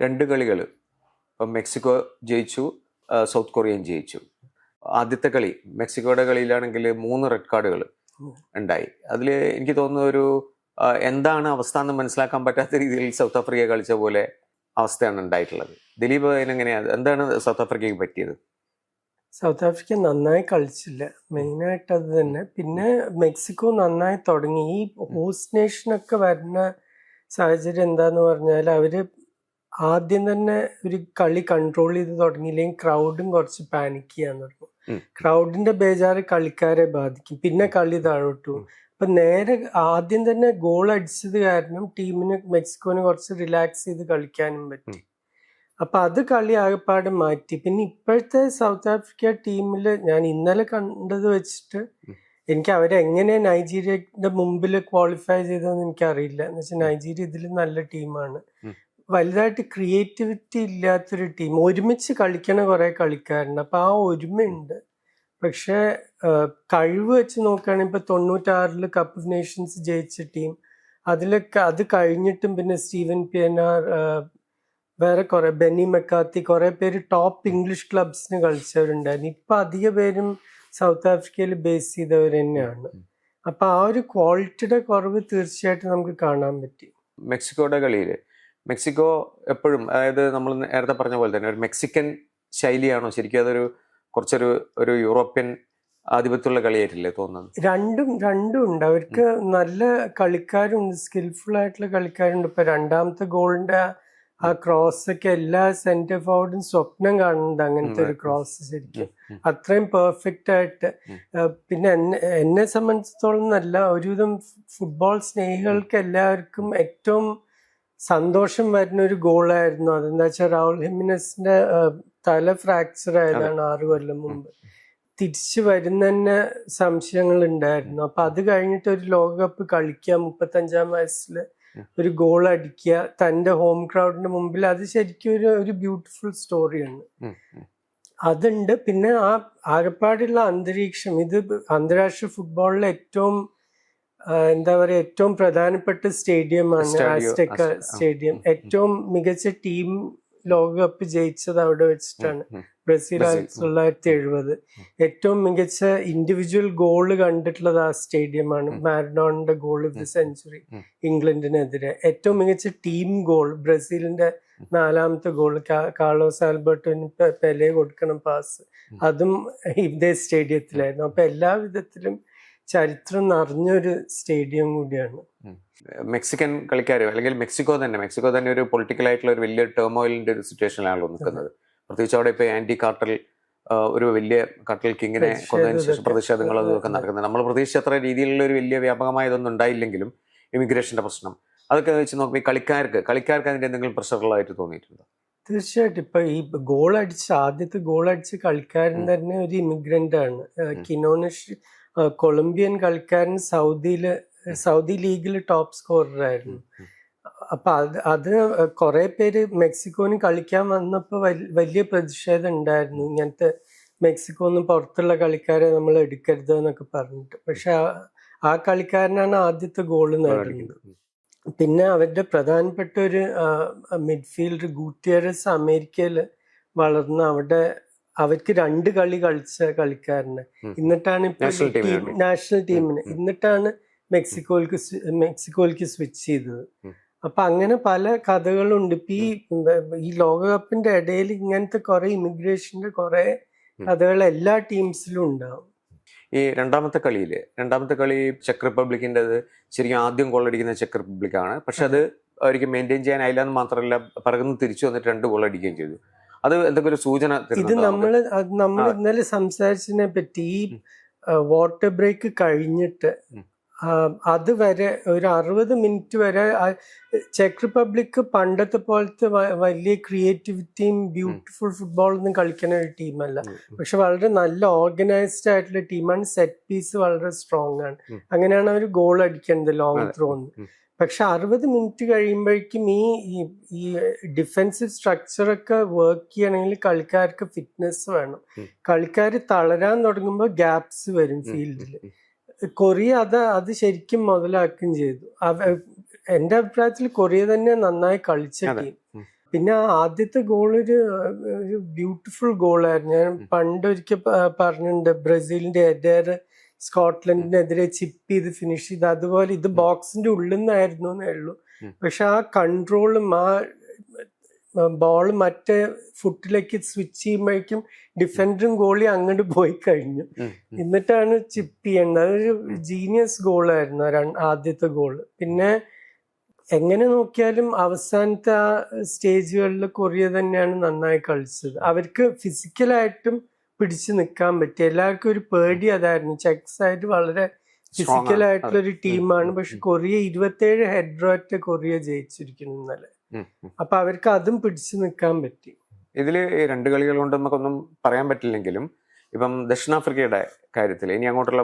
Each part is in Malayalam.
2 കളികൾ. ഇപ്പം മെക്സിക്കോ ജയിച്ചു, സൗത്ത് കൊറിയയും ജയിച്ചു. ആദ്യത്തെ കളി മെക്സിക്കോയുടെ കളിയിലാണെങ്കിൽ 3 റെഡ് കാർഡുകൾ ഉണ്ടായി. അതിൽ എനിക്ക് തോന്നുന്ന ഒരു എന്താണ് അവസ്ഥ എന്ന് മനസ്സിലാക്കാൻ പറ്റാത്ത രീതിയിൽ സൗത്ത് ആഫ്രിക്ക കളിച്ച പോലെ അവസ്ഥയാണ് ഉണ്ടായിട്ടുള്ളത്. ദിലീപ് എങ്ങനെയാണ്, എന്താണ് സൗത്ത് ആഫ്രിക്കയ്ക്ക് പറ്റിയത്? സൗത്ത് ആഫ്രിക്ക നന്നായി കളിച്ചില്ല, മെയിനായിട്ട് അത് തന്നെ. പിന്നെ മെക്സിക്കോ നന്നായി തുടങ്ങി. ഈ ഹോസ്റ്റ് നേഷനൊക്കെ വരുന്ന സാഹചര്യം എന്താന്ന് പറഞ്ഞാൽ അവര് ആദ്യം തന്നെ ഒരു കളി കൺട്രോൾ ചെയ്ത് തുടങ്ങിയില്ലെങ്കിൽ ക്രൗഡും കുറച്ച് പാനിക് ചെയ്യാൻ തുടങ്ങും. ക്രൗഡിന്റെ ബേജാറ് കളിക്കാരെ ബാധിക്കും, പിന്നെ കളി താഴോട്ടു. അപ്പൊ നേരെ ആദ്യം തന്നെ ഗോൾ അടിച്ചത് കാരണം ടീമിന് മെക്സിക്കോന് കുറച്ച് റിലാക്സ് ചെയ്ത് കളിക്കാനും പറ്റി. അപ്പൊ അത് കളി ആകെപ്പാട് മാറ്റി. പിന്നെ ഇപ്പോഴത്തെ സൗത്ത് ആഫ്രിക്ക ടീമില് ഞാൻ ഇന്നലെ കണ്ടത് വെച്ചിട്ട് എനിക്ക് അവരെങ്ങനെ നൈജീരിയയുടെ മുമ്പിൽ ക്വാളിഫൈ ചെയ്തതെന്ന് എനിക്കറിയില്ല. എന്ന് വെച്ചാൽ നൈജീരിയ ഇതിൽ നല്ല ടീമാണ്, വലുതായിട്ട് ക്രിയേറ്റിവിറ്റി ഇല്ലാത്തൊരു ടീം. ഒരുമിച്ച് കളിക്കണ കുറെ കളിക്കാരുണ്ട്, അപ്പൊ ആ ഒരുമയുണ്ട്. പക്ഷെ കഴിവ് വെച്ച് നോക്കുകയാണെങ്കിൽ ഇപ്പൊ 96 കപ്പ് ഓഫ് നേഷൻസ് ജയിച്ച ടീം, അതിലൊക്കെ അത് കഴിഞ്ഞിട്ടും പിന്നെ സ്റ്റീവൻ പിയനാർ, വേറെ കുറെ ബെന്നി മെക്കാത്തി, കുറെ പേര് ടോപ്പ് ഇംഗ്ലീഷ് ക്ലബ്സിന് കളിച്ചവരുണ്ടായിരുന്നു. ഇപ്പൊ അധിക പേരും സൗത്ത് ആഫ്രിക്കയിൽ ബേസ് ചെയ്തവർ തന്നെയാണ്. അപ്പൊ ആ ഒരു ക്വാളിറ്റിയുടെ കുറവ് തീർച്ചയായിട്ടും നമുക്ക് കാണാൻ പറ്റി. മെക്സിക്കോയുടെ കളിയിൽ മെക്സിക്കോ എപ്പോഴും, അതായത് നമ്മൾ നേരത്തെ പറഞ്ഞ പോലെ തന്നെ ഒരു മെക്സിക്കൻ ശൈലിയാണോ ശരിക്കും, അതൊരു കുറച്ചൊരു യൂറോപ്യൻ ആധിപത്യമുള്ള കളിയായിട്ടില്ലേ തോന്നുന്നത്? രണ്ടും ഉണ്ട്. അവർക്ക് നല്ല കളിക്കാരുണ്ട്, സ്കിൽഫുൾ ആയിട്ടുള്ള കളിക്കാരുണ്ട്. ഇപ്പൊ രണ്ടാമത്തെ ഗോളിന്റെ ആ ക്രോസ് ഒക്കെ എല്ലാ സെന്റർ ഫോർവേഡും സ്വപ്നം കാണുന്നുണ്ട്, അങ്ങനത്തെ ഒരു ക്രോസ്. ശരിക്കും അത്രയും പെർഫെക്റ്റ് ആയിട്ട്. പിന്നെ എന്നെ സംബന്ധിച്ചിടത്തോളം നല്ല ഒരുവിധം ഫുട്ബോൾ സ്നേഹികൾക്ക് എല്ലാവർക്കും ഏറ്റവും സന്തോഷം വരുന്ന ഒരു ഗോളായിരുന്നു. അതെന്താ വെച്ചാൽ രാഹുൽ ഹിമിനസിന്റെ തല ഫ്രാക്ചർ ആയതാണ് 6 കൊല്ലം മുമ്പ്. തിരിച്ചു വരുന്ന തന്നെ സംശയങ്ങൾ ഉണ്ടായിരുന്നു. അപ്പൊ അത് കഴിഞ്ഞിട്ട് ഒരു ലോകകപ്പ് കളിക്കുക, 35-ാം വയസ്സില് ഒരു ഗോൾ അടിക്കുക തന്റെ ഹോം ക്രൗഡിന്റെ മുമ്പിൽ, അത് ശരിക്കും ഒരു ബ്യൂട്ടിഫുൾ സ്റ്റോറിയാണ്. അതുണ്ട്. പിന്നെ ആ ആകെപ്പാടുള്ള അന്തരീക്ഷം, ഇത് അന്താരാഷ്ട്ര ഫുട്ബോളിലെ ഏറ്റവും എന്താ പറയുക, ഏറ്റവും പ്രധാനപ്പെട്ട സ്റ്റേഡിയമാണ് ആസ്ടെക്ക സ്റ്റേഡിയം. ഏറ്റവും മികച്ച ടീം ലോകകപ്പ് ജയിച്ചത് അവിടെ വെച്ചിട്ടാണ്, ബ്രസീൽ 1970. ഏറ്റവും മികച്ച ഇൻഡിവിജ്വൽ ഗോള് കണ്ടിട്ടുള്ളത് ആ സ്റ്റേഡിയമാണ്, മാരഡോണയുടെ ഗോൾ ഓഫ് ദി സെഞ്ചുറി ഇംഗ്ലണ്ടിനെതിരെ. ഏറ്റവും മികച്ച ടീം ഗോൾ ബ്രസീലിന്റെ 4ാമത്തെ ഗോൾ, കാർലോസ് ആൽബർട്ടോന് പെലെ കൊടുക്കണം പാസ്, അതും ഇതേ സ്റ്റേഡിയത്തിലായിരുന്നു. അപ്പൊ എല്ലാ വിധത്തിലും ചരിത്രം നിറഞ്ഞൊരു സ്റ്റേഡിയം കൂടിയാണ്. മെക്സിക്കൻ കളിക്കാർ അല്ലെങ്കിൽ മെക്സിക്കോ തന്നെ ഒരു പൊളിറ്റിക്കൽ ആയിട്ടുള്ള ഒരു വലിയ ടേമോയിലിന്റെ ഒരു സിറ്റുവേഷനിലാണല്ലോ നിൽക്കുന്നത്. പ്രത്യേകിച്ച് അവിടെ ഇപ്പൊ ആന്റി കാർട്ടൽ, ഒരു വലിയ കാർട്ടൽ കിങ്ങിനെ കൊന്നതിന് ശേഷം പ്രതിഷേധങ്ങളും ഒക്കെ നടക്കുന്നത്. നമ്മൾ പ്രതീക്ഷിച്ചത്ര രീതിയിലുള്ള ഒരു വലിയ വ്യാപകമായതൊന്നും ഉണ്ടായില്ലെങ്കിലും ഇമിഗ്രേഷന്റെ പ്രശ്നം അതൊക്കെ വെച്ച് നോക്കുമ്പോൾ കളിക്കാർക്ക് അതിന്റെ എന്തെങ്കിലും പ്രഷറുകളായിട്ട് തോന്നിയിട്ടുണ്ടോ? തീർച്ചയായിട്ടും. ഇപ്പൊ ഈ ആദ്യത്തെ ഗോൾ അടിച്ച കളിക്കാരൻ തന്നെ ഒരു ഇമിഗ്രന്റ് ആണ്. കിനോണിഷ്, കൊളംബിയൻ കളിക്കാരൻ, സൗദി ലീഗിൽ ടോപ്പ് സ്കോറർ ആയിരുന്നു. അപ്പൊ അത് കുറെ പേര് മെക്സിക്കോന് കളിക്കാൻ വന്നപ്പോ വലിയ പ്രതിഷേധം ഉണ്ടായിരുന്നു, ഇങ്ങനത്തെ മെക്സിക്കോന്ന് പുറത്തുള്ള കളിക്കാരെ നമ്മൾ എടുക്കരുത് എന്നൊക്കെ പറഞ്ഞിട്ട്. പക്ഷെ ആ കളിക്കാരനാണ് ആദ്യത്തെ ഗോള് നേടുന്നത്. പിന്നെ അവരുടെ പ്രധാനപ്പെട്ട ഒരു മിഡ്ഫീൽഡർ ഗൂട്ടിയറസ് അമേരിക്കയില് വളർന്ന് അവിടെ അവർക്ക് 2 കളി കളിച്ച കളിക്കാരന്, എന്നിട്ടാണ് ഇപ്പൊ നാഷണൽ ടീമിന്, എന്നിട്ടാണ് മെക്സിക്കോയിലേക്ക് സ്വിച്ച് ചെയ്തത്. അപ്പൊ അങ്ങനെ പല കഥകളുണ്ട്. ഇപ്പൊ ഈ ലോകകപ്പിന്റെ ഇടയിൽ ഇങ്ങനത്തെ കുറെ ഇമിഗ്രേഷന്റെ കുറെ കഥകൾ എല്ലാ ടീംസിലും ഉണ്ടാവും. ഈ രണ്ടാമത്തെ കളി ചെക്ക് റിപ്പബ്ലിക്കിൻ്റെത് ശരിക്കും ആദ്യം ഗോൾ അടിക്കുന്ന ചെക്ക് റിപ്പബ്ലിക്കാണ്. പക്ഷെ അത് അവർക്ക് മെയിൻറ്റെയിൻ ചെയ്യാനായില്ല എന്ന് മാത്രമല്ല, പറകുന്ന തിരിച്ചു വന്നിട്ട് 2 ഗോൾ അടിക്കുകയും ചെയ്തു. അത് എന്തൊക്കെ ഒരു സൂചന? ഇത് നമ്മൾ ഇന്നലെ സംസാരിച്ചതിനെ പറ്റി, ഈ വാട്ടർ ബ്രേക്ക് കഴിഞ്ഞിട്ട് അതുവരെ ഒരു 60 മിനിറ്റ് വരെ ചെക്ക് റിപ്പബ്ലിക് പണ്ടത്തെ പോലത്തെ വലിയ ക്രിയേറ്റിവിറ്റിയും ബ്യൂട്ടിഫുൾ ഫുട്ബോളൊന്നും കളിക്കുന്ന ഒരു ടീമല്ല. പക്ഷെ വളരെ നല്ല ഓർഗനൈസ്ഡ് ആയിട്ടുള്ള ടീമാണ്. സെറ്റ് പീസ് വളരെ സ്ട്രോങ് ആണ്. അങ്ങനെയാണ് അവർ ഗോൾ അടിക്കുന്നത്, ലോങ് ത്രോന്ന്. പക്ഷെ 60 മിനിറ്റ് കഴിയുമ്പോഴേക്കും ഈ ഡിഫെൻസീവ് സ്ട്രക്ചറൊക്കെ വർക്ക് ചെയ്യണമെങ്കിൽ കളിക്കാർക്ക് ഫിറ്റ്നസ് വേണം. കളിക്കാർ തളരാൻ തുടങ്ങുമ്പോൾ ഗ്യാപ്സ് വരും ഫീൽഡിൽ. കൊറിയ അത് ശരിക്കും മുതലാക്കുകയും ചെയ്തു. എൻ്റെ അഭിപ്രായത്തിൽ കൊറിയ തന്നെ നന്നായി കളിച്ച ടീം. പിന്നെ ആദ്യത്തെ ഗോൾ ഒരു ബ്യൂട്ടിഫുൾ ഗോളായിരുന്നു. ഞാൻ പണ്ട് ഒരിക്കൽ പറഞ്ഞിട്ടുണ്ട്, ബ്രസീലിന്റെ എഡേർ സ്കോട്ട്ലൻഡിനെതിരെ ചിപ്പ് ചെയ്ത് ഫിനിഷ് ചെയ്ത്, അതുപോലെ ഇത് ബോക്സിന്റെ ഉള്ളിൽ നിന്നായിരുന്നു എന്നേ ഉള്ളൂ. പക്ഷെ ആ കൺട്രോളും ആ ബോൾ മറ്റേ ഫുട്ടിലേക്ക് സ്വിച്ച് ചെയ്യുമ്പോഴേക്കും ഡിഫൻഡറും ഗോളി അങ്ങോട്ട് പോയി കഴിഞ്ഞു. എന്നിട്ടാണ് ചിപ്പ് ചെയ്യേണ്ടത്. അതൊരു ജീനിയസ് ഗോളായിരുന്നു ആദ്യത്തെ ഗോള്. പിന്നെ എങ്ങനെ നോക്കിയാലും അവസാനത്തെ ആ സ്റ്റേജുകളിൽ കൊറിയ തന്നെയാണ് നന്നായി കളിച്ചത്. അവർക്ക് ഫിസിക്കലായിട്ടും പിടിച്ചു നിൽക്കാൻ പറ്റി. എല്ലാവർക്കും ഒരു പേടി അതായിരുന്നു. ചെക്സ് ആയിട്ട് വളരെ ഫിസിക്കലായിട്ടുള്ള ഒരു ടീമാണ്. പക്ഷെ കൊറിയ 27 ഹെഡ്രോറ്റ് കൊറിയ ജയിച്ചിരിക്കുന്നു ഇന്നലെ. അപ്പൊ അവർക്ക് അതും പിടിച്ചു നിൽക്കാൻ പറ്റി. ഇതില് 2 കളികൾ കൊണ്ട് നമുക്കൊന്നും പറയാൻ പറ്റില്ലെങ്കിലും ഇപ്പം ദക്ഷിണാഫ്രിക്കയുടെ കാര്യത്തിൽ ഇനി അങ്ങോട്ടുള്ള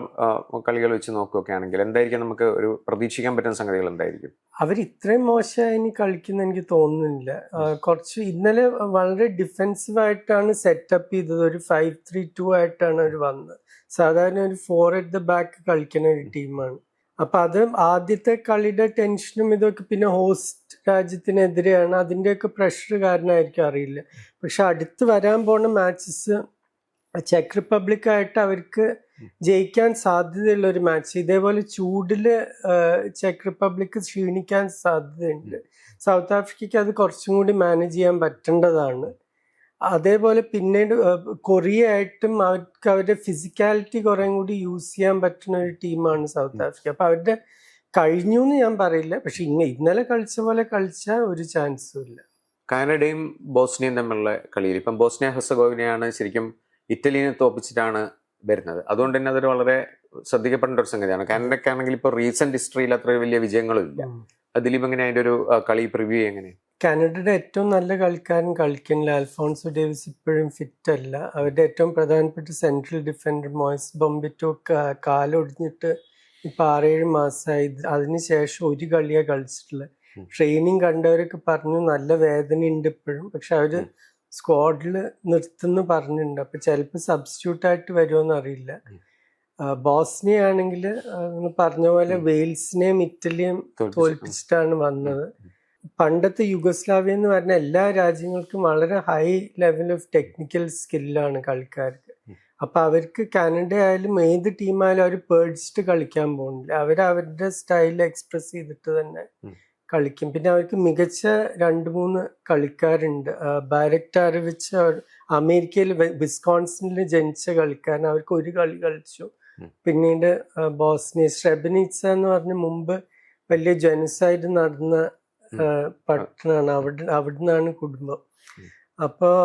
കളികൾ വെച്ച് നോക്കുകയൊക്കെ ആണെങ്കിൽ എന്തായിരിക്കും നമുക്ക് ഒരു പ്രതീക്ഷിക്കാൻ പറ്റുന്ന സംഗതികൾ എന്തായിരിക്കും? അവർ ഇത്രയും മോശമായി കളിക്കുന്ന എനിക്ക് തോന്നുന്നില്ല. കുറച്ച് ഇന്നലെ വളരെ ഡിഫെൻസീവ് ആയിട്ടാണ് സെറ്റപ്പ് ചെയ്തത്. ഒരു 5-3-2 ആയിട്ടാണ് അവർ വന്നത്. സാധാരണ ഒരു 4 at the back കളിക്കുന്ന ഒരു ടീമാണ്. അപ്പൊ അത് ആദ്യത്തെ കളിയുടെ ടെൻഷനും ഇതൊക്കെ, പിന്നെ ഹോസ്റ്റ് രാജ്യത്തിനെതിരെയാണ്, അതിൻ്റെയൊക്കെ പ്രഷർ കാരണമായിരിക്കും, അറിയില്ല. പക്ഷെ അടുത്ത് വരാൻ പോണ മാച്ചസ് ചെക്ക് റിപ്പബ്ലിക് ആയിട്ട് അവർക്ക് ജയിക്കാൻ സാധ്യതയുള്ള ഒരു മാച്ച്. ഇതേപോലെ ചൂടില് ചെക്ക് റിപ്പബ്ലിക് ക്ഷീണിക്കാൻ സാധ്യതയുണ്ട്. സൗത്ത് ആഫ്രിക്കയ്ക്ക് അത് കുറച്ചും കൂടി മാനേജ് ചെയ്യാൻ പറ്റേണ്ടതാണ്. അതേപോലെ പിന്നീട് കൊറിയ ആയിട്ടും അവർക്ക് അവരുടെ ഫിസിക്കാലിറ്റി കുറേ കൂടി യൂസ് ചെയ്യാൻ പറ്റുന്ന ഒരു ടീമാണ് സൗത്ത് ആഫ്രിക്ക. അപ്പൊ അവരുടെ കഴിഞ്ഞു എന്ന് ഞാൻ പറയില്ല, പക്ഷെ ഇന്നലെ കളിച്ച പോലെ കളിച്ചാൽ ഒരു ചാൻസും ഇല്ല. കാനഡയും ബോസ്നിയയും തമ്മിലുള്ള കളിയിൽ ഇപ്പം ബോസ്നിയ ഹെർസഗോവിനയാണ് ശരിക്കും ഇറ്റലിയെ തോപ്പിച്ചിട്ടാണ് വരുന്നത്. അതുകൊണ്ട് തന്നെ അതൊരു വളരെ ശ്രദ്ധിക്കപ്പെടേണ്ട ഒരു സംഗതിയാണ്. കാനഡയ്ക്കാണെങ്കിൽ ഇപ്പോൾ റീസെന്റ് ഹിസ്റ്ററിയിൽ അത്ര വലിയ വിജയങ്ങളും ഇല്ല. ദിലീപ് എങ്ങനെ അതിന്റെ ഒരു കളി പ്രിവ്യൂ എങ്ങനെ? കാനഡയുടെ ഏറ്റവും നല്ല കളിക്കാരൻ കളിക്കുന്നില്ല. അൽഫോൺസോ ഡേവിസ് ഇപ്പോഴും ഫിറ്റ് അല്ല. അവരുടെ ഏറ്റവും പ്രധാനപ്പെട്ട സെൻട്രൽ ഡിഫൻഡർ മോയിസ് ബൊംബിറ്റോ കാലൊടിഞ്ഞിട്ട് ഇപ്പൊ 6-7 മാസമായി. അതിനുശേഷം ഒരു കളിയാ കളിച്ചിട്ടുള്ളത്. ട്രെയിനിങ് കണ്ടവരൊക്കെ പറഞ്ഞു നല്ല വേദന ഉണ്ട് ഇപ്പോഴും. പക്ഷെ അവര് സ്ക്വാഡിൽ നിർത്തുന്നു പറഞ്ഞിട്ടുണ്ട്. അപ്പൊ ചിലപ്പോൾ സബ്സ്റ്റിറ്റ്യൂട്ട് ആയിട്ട് വരുമോന്ന് അറിയില്ല. ബോസ്നിയ ആണെങ്കിൽ പറഞ്ഞ പോലെ വെയിൽസിനെയും ഇറ്റലിയും തോൽപ്പിച്ചിട്ടാണ് വന്നത്. പണ്ടത്തെ യുഗോസ്ലാവിയ എന്ന് പറഞ്ഞ എല്ലാ രാജ്യങ്ങൾക്കും വളരെ ഹൈ ലെവൽ ഓഫ് ടെക്നിക്കൽ സ്കില്ലാണ് കളിക്കാർക്ക്. അപ്പൊ അവർക്ക് കാനഡ ആയാലും ഏത് ടീമായാലും അവർ പേടിച്ചിട്ട് കളിക്കാൻ പോകുന്നില്ല. അവരവരുടെ സ്റ്റൈൽ എക്സ്പ്രസ് ചെയ്തിട്ട് തന്നെ കളിക്കും. പിന്നെ അവർക്ക് മികച്ച 2-3 കളിക്കാരുണ്ട്. ബാരക്ടാരോവിച്ച് അമേരിക്കയിൽ വിസ്കോൺസിനിൽ ജനിച്ച കളിക്കാരൻ. അവർക്ക് ഒരു കളി കളിച്ചു. പിന്നീട് ബോസ്നിയ സ്രെബ്രനിച്ച എന്ന് പറഞ്ഞ മുമ്പ് വലിയ ജനസൈഡ് നടന്ന പട്ടണമാണ്. അവിടുന്നാണ് കുടുംബം. അപ്പോൾ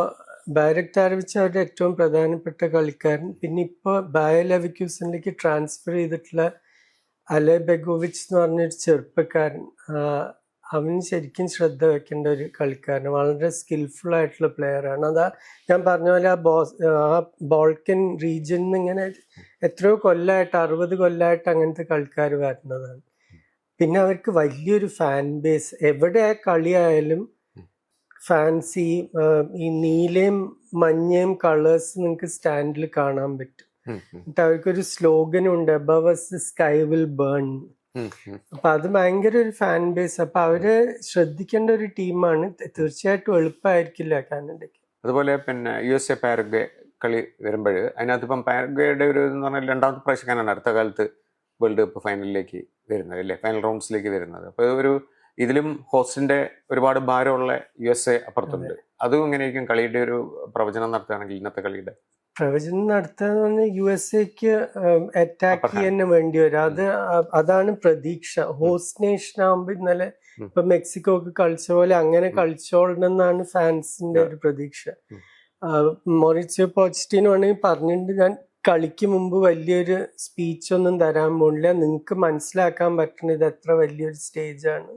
ബാരക്ടാരോവിച്ച് അവരുടെ ഏറ്റവും പ്രധാനപ്പെട്ട കളിക്കാരൻ. പിന്നെ ഇപ്പോൾ ബയർ ലെവർകുസനിലേക്ക് ട്രാൻസ്ഫർ ചെയ്തിട്ടുള്ള അലെ ബെഗോവിച്ച് എന്ന് പറഞ്ഞൊരു ചെറുപ്പക്കാരൻ. അവന് ശരിക്കും ശ്രദ്ധ വെക്കേണ്ട ഒരു കളിക്കാരൻ. വളരെ സ്കിൽഫുൾ ആയിട്ടുള്ള പ്ലെയറാണ്. അതാ ഞാൻ പറഞ്ഞ പോലെ ആ ബോൾക്കൻ റീജിയനിൽ ഇങ്ങനെ എത്രയോ കൊല്ലമായിട്ട് 60 കൊല്ലമായിട്ട് അങ്ങനത്തെ കളിക്കാർ വരുന്നതാണ്. പിന്നെ അവർക്ക് വലിയൊരു ഫാൻ ബേസ്. എവിടെ കളിയായാലും ഫാൻസി ഈ നീലയും മഞ്ഞയും കളേഴ്സ് നിങ്ങൾക്ക് സ്റ്റാൻഡിൽ കാണാൻ പറ്റും. എന്നിട്ട് അവർക്കൊരു സ്ലോഗനും ഉണ്ട്, above us the sky will burn. അപ്പൊ അത് ഭയങ്കര ഒരു ഫാൻ ബേസ്. അപ്പൊ അവര് ശ്രദ്ധിക്കേണ്ട ഒരു ടീമാണ്. തീർച്ചയായിട്ടും എളുപ്പമായിരിക്കില്ല കാനഡയ്ക്ക്. അതുപോലെ പിന്നെ USA പാരഗ്വേ കളി വരുമ്പോൾ അതിനകത്ത് ഇപ്പം പാരഗ്വേയുടെ ഒരു എന്ന് പറഞ്ഞാൽ 2ാമത്തെ പ്രാവശ്യക്കാരാണ് അടുത്ത കാലത്ത് വേൾഡ് കപ്പ് ഫൈനലിലേക്ക് വരുന്നത് അല്ലേ, ഫൈനൽ റൗണ്ട്സിലേക്ക് വരുന്നത്. അപ്പോൾ ഒരു ഇതിലും ഹോസ്റ്റിന്റെ ഒരുപാട് ഭാരമുള്ള USA അപ്പുറത്തുണ്ട്. അതും എങ്ങനെയായിരിക്കും കളിയുടെ ഒരു പ്രവചനം നടത്തുകയാണെങ്കിൽ ഇന്നത്തെ കളിയുടെ പ്രവചനം നടത്താന്ന് പറഞ്ഞാൽ USA അറ്റാക്ക് ചെയ്യാൻ വേണ്ടി വരും. അതാണ് പ്രതീക്ഷ. ഹോസ്റ്റ് നേഷൻ ആകുമ്പോ ഇന്നലെ ഇപ്പൊ മെക്സിക്കോ ഒക്കെ കളിച്ച പോലെ അങ്ങനെ കളിച്ചോളണമെന്നാണ് ഫാൻസിന്റെ ഒരു പ്രതീക്ഷ. മൊറിസിയോ പോച്ചറ്റിനോ ആണെങ്കിൽ പറഞ്ഞിട്ടുണ്ട്, ഞാൻ കളിക്ക് മുമ്പ് വലിയൊരു സ്പീച്ച് ഒന്നും തരാൻ പോണില്ല, നിങ്ങൾക്ക് മനസ്സിലാക്കാൻ പറ്റണം ഇത് എത്ര വലിയൊരു സ്റ്റേജാണ്,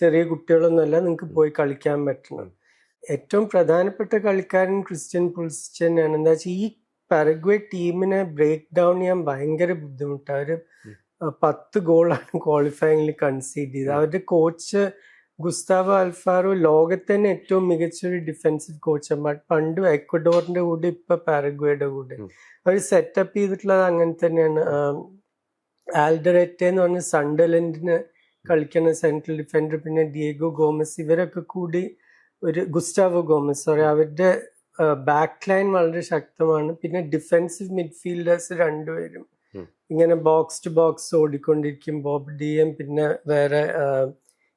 ചെറിയ കുട്ടികളൊന്നുമല്ല, നിങ്ങൾക്ക് പോയി കളിക്കാൻ പറ്റണം. ഏറ്റവും പ്രധാനപ്പെട്ട കളിക്കാരൻ ക്രിസ്ത്യൻ പുൾസിച്ച് തന്നെയാണ്. എന്താ വെച്ചാൽ ഈ പാരഗ്വേ ടീമിനെ ബ്രേക്ക് ഡൗൺ ചെയ്യാൻ ഭയങ്കര ബുദ്ധിമുട്ടാണ്. അവര് 10 ഗോളാണ് ക്വാളിഫയിങ്ങിൽ കൺസീഡ് ചെയ്തത്. അവരുടെ കോച്ച് ഗുസ്താവോ അൽഫാറോ ലോകത്തെ തന്നെ ഏറ്റവും മികച്ചൊരു ഡിഫൻസീവ് കോച്ചാണ്. പണ്ട് എക്വഡോറിന്റെ കൂടെ ഇപ്പൊ പാരഗ്വേയുടെ കൂടെ അവർ സെറ്റപ്പ് ചെയ്തിട്ടുള്ളത് അങ്ങനെ തന്നെയാണ്. ആൽഡറെറ്റെ എന്ന് പറഞ്ഞ സണ്ടർലൻഡിന് കളിക്കുന്ന സെൻട്രൽ ഡിഫൻഡർ, പിന്നെ ഡിയേഗോ ഗോമസ്, ഇവരൊക്കെ കൂടി ഒരു ഗുസ്റ്റാവോ ഗോമസ് സോറി, അവരുടെ ബാക്ക് ലൈൻ വളരെ ശക്തമാണ്. പിന്നെ ഡിഫെൻസീവ് മിഡ്ഫീൽഡേഴ്സ് രണ്ടുപേരും ഇങ്ങനെ ബോക്സ് ടു ബോക്സ് ഓടിക്കൊണ്ടിരിക്കും. ബോബ് ഡിയം, പിന്നെ വേറെ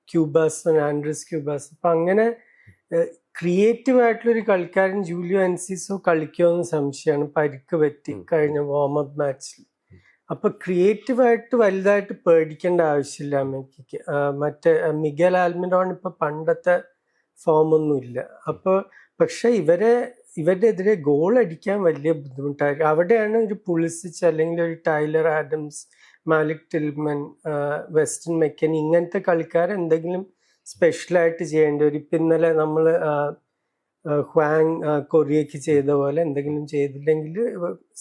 ക്യൂബാസ്, ആൻഡ്രസ് ക്യൂബാസ്. അപ്പൊ അങ്ങനെ ക്രിയേറ്റീവ് ആയിട്ടുള്ളൊരു കളിക്കാരൻ ജൂലിയോ എൻസിസോ കളിക്കുമെന്ന് സംശയമാണ്. പരിക്ക് പറ്റി കഴിഞ്ഞ വാമപ്പ് മാച്ചിൽ. അപ്പൊ ക്രിയേറ്റീവായിട്ട് വലുതായിട്ട് പേടിക്കേണ്ട ആവശ്യമില്ല അമേരിക്കയ്ക്ക്. മറ്റേ മിഗൽ ആൽമിറോൺ ഇപ്പൊ പണ്ടത്തെ ഫോമൊന്നുമില്ല. അപ്പൊ പക്ഷെ ഇവരുടെ എതിരെ ഗോൾ അടിക്കാൻ വലിയ ബുദ്ധിമുട്ടായിരിക്കും. അവിടെയാണ് ഒരു പുളിസിച്ച് അല്ലെങ്കിൽ ഒരു Taylor Adams, Malik Tillman, Weston മെക്കനി ഇങ്ങനത്തെ കളിക്കാർ എന്തെങ്കിലും സ്പെഷ്യലായിട്ട് ചെയ്യേണ്ടി വരും. ഇപ്പം ഇന്നലെ നമ്മൾ ഹ്വാങ് കൊറിയക്ക് ചെയ്ത പോലെ എന്തെങ്കിലും ചെയ്തില്ലെങ്കിൽ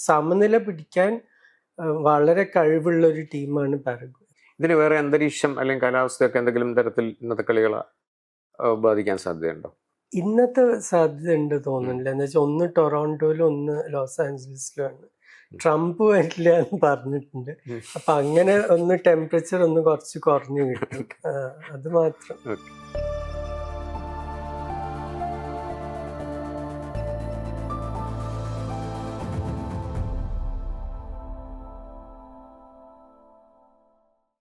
സമനില പിടിക്കാൻ വളരെ കഴിവുള്ള ഒരു ടീമാണ് പാരഗ്വേ. ഇതിന് വേറെ അന്തരീക്ഷം അല്ലെങ്കിൽ കാലാവസ്ഥയൊക്കെ എന്തെങ്കിലും തരത്തിൽ ഇന്നത്തെ കളികളെ ബാധിക്കാൻ സാധ്യതയുണ്ടോ? ഇന്നത്തെ സാധ്യത ഉണ്ട് തോന്നുന്നില്ല. എന്ന് വെച്ചാൽ ഒന്ന് ടൊറോണ്ടോയിലും ഒന്ന് ലോസ് ആഞ്ചലസിലുമാണ്. ട്രംപ് വരില്ല എന്ന് പറഞ്ഞിട്ടുണ്ട്. അപ്പൊ അങ്ങനെ ഒന്ന് ടെമ്പറേച്ചർ ഒന്ന് കുറച്ച് കുറഞ്ഞു കിട്ടും. അത് മാത്രം.